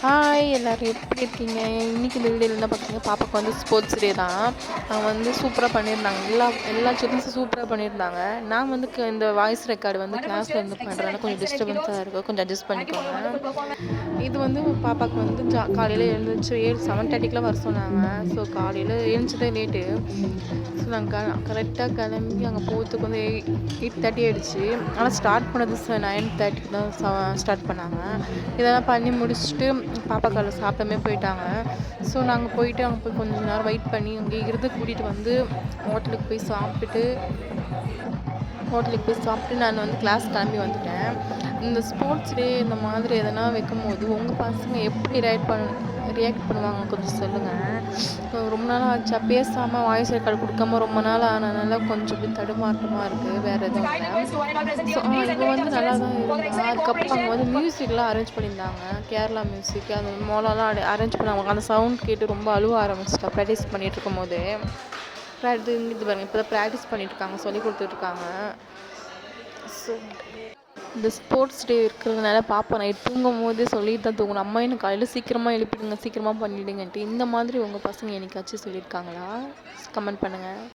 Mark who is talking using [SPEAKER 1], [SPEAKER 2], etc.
[SPEAKER 1] Hi எல்லாரும் எப்படி இருக்கீங்க? இன்னைக்கு இந்த வீடியோவில் என்ன பார்த்தீங்க, பாப்பாவுக்கு வந்து ஸ்போர்ட்ஸ் டே தான். அவங்க வந்து சூப்பராக பண்ணியிருந்தாங்க. எல்லா எல்லா சில்ட்ரன்ஸும் சூப்பராக பண்ணியிருந்தாங்க. நான் வந்து இந்த வாய்ஸ் ரெக்கார்டு வந்து கிளாஸில் இருந்து பண்ணுறதுனால கொஞ்சம் டிஸ்டர்பன்ஸாக இருக்கும், கொஞ்சம் அட்ஜஸ்ட் பண்ணிக்கோங்க. இது வந்து பாப்பாவுக்கு வந்து காலையில் எழுந்திரிச்சு 7:30க்குலாம் வர சொன்னாங்க. ஸோ காலையில் எழுந்திரிச்சதே லேட்டு. ஸோ நாங்கள் கரெக்டாக கிளம்பி அங்கே போகிறதுக்கு வந்து 8:30 ஆகிடுச்சு. ஆனால் ஸ்டார்ட் பண்ணது 9:30க்கு தான் ஸ்டார்ட் பண்ணாங்க. இதெல்லாம் பண்ணி முடிச்சுட்டு பாப்பா காலையில் சாப்பிடாமே போயிட்டாங்க. ஸோ நாங்கள் போயிட்டு அங்கே போய் கொஞ்சம் நேரம் வெயிட் பண்ணி அங்கே இருந்து கூட்டிகிட்டு வந்து ஹோட்டலுக்கு போய் சாப்பிட்டு நான் வந்து கிளாஸ் கிளம்பி வந்துட்டேன். இந்த ஸ்போர்ட்ஸ் டே இந்த மாதிரி எதனா வைக்கும்போது உங்கள் பசங்க எப்படி ரியாக்ட் பண்ணுவாங்க கொஞ்சம் சொல்லுங்கள். ரொம்ப நாள் ஆச்சா பேசாமல் வாய்ஸ் ரெக்கார்டு கொடுக்காம ரொம்ப நாள் ஆனதுனால கொஞ்சம் இப்படி தடுமாற்றமாக இருக்குது, வேறு எதுவும் இல்லை. ஸோ இங்கே வந்து நல்லா தான் இருந்தாங்க. அதுக்கப்புறம் அவங்க வந்து மியூசிக்லாம் அரேஞ்ச் பண்ணியிருந்தாங்க. கேரளா மியூசிக் அந்த மோளம்லாம் அரேஞ்ச் பண்ணாங்க. அந்த சவுண்ட் கேட்டு ரொம்ப அழுவ ஆரம்பிச்சிட்டா ப்ராக்டிஸ் பண்ணிகிட்டு இருக்கும்போது. இது பாருங்க, இப்போ தான் ப்ராக்டிஸ் பண்ணிட்டுருக்காங்க, சொல்லி கொடுத்துட்ருக்காங்க. ஸோ இந்த ஸ்போர்ட்ஸ் டே இருக்கிறதுனால பாப்பா நைட் தூங்கும் போதே சொல்லிட்டு தான் தூங்கணும், அம்மா எனக்கு காலையில் சீக்கிரமாக எழுப்பிடுங்க, சீக்கிரமாக பண்ணிவிடுங்கன்ட்டு. இந்த மாதிரி உங்கள் பசங்க என்னைக்காச்சும் சொல்லியிருக்காங்களா? கமெண்ட் பண்ணுங்கள்.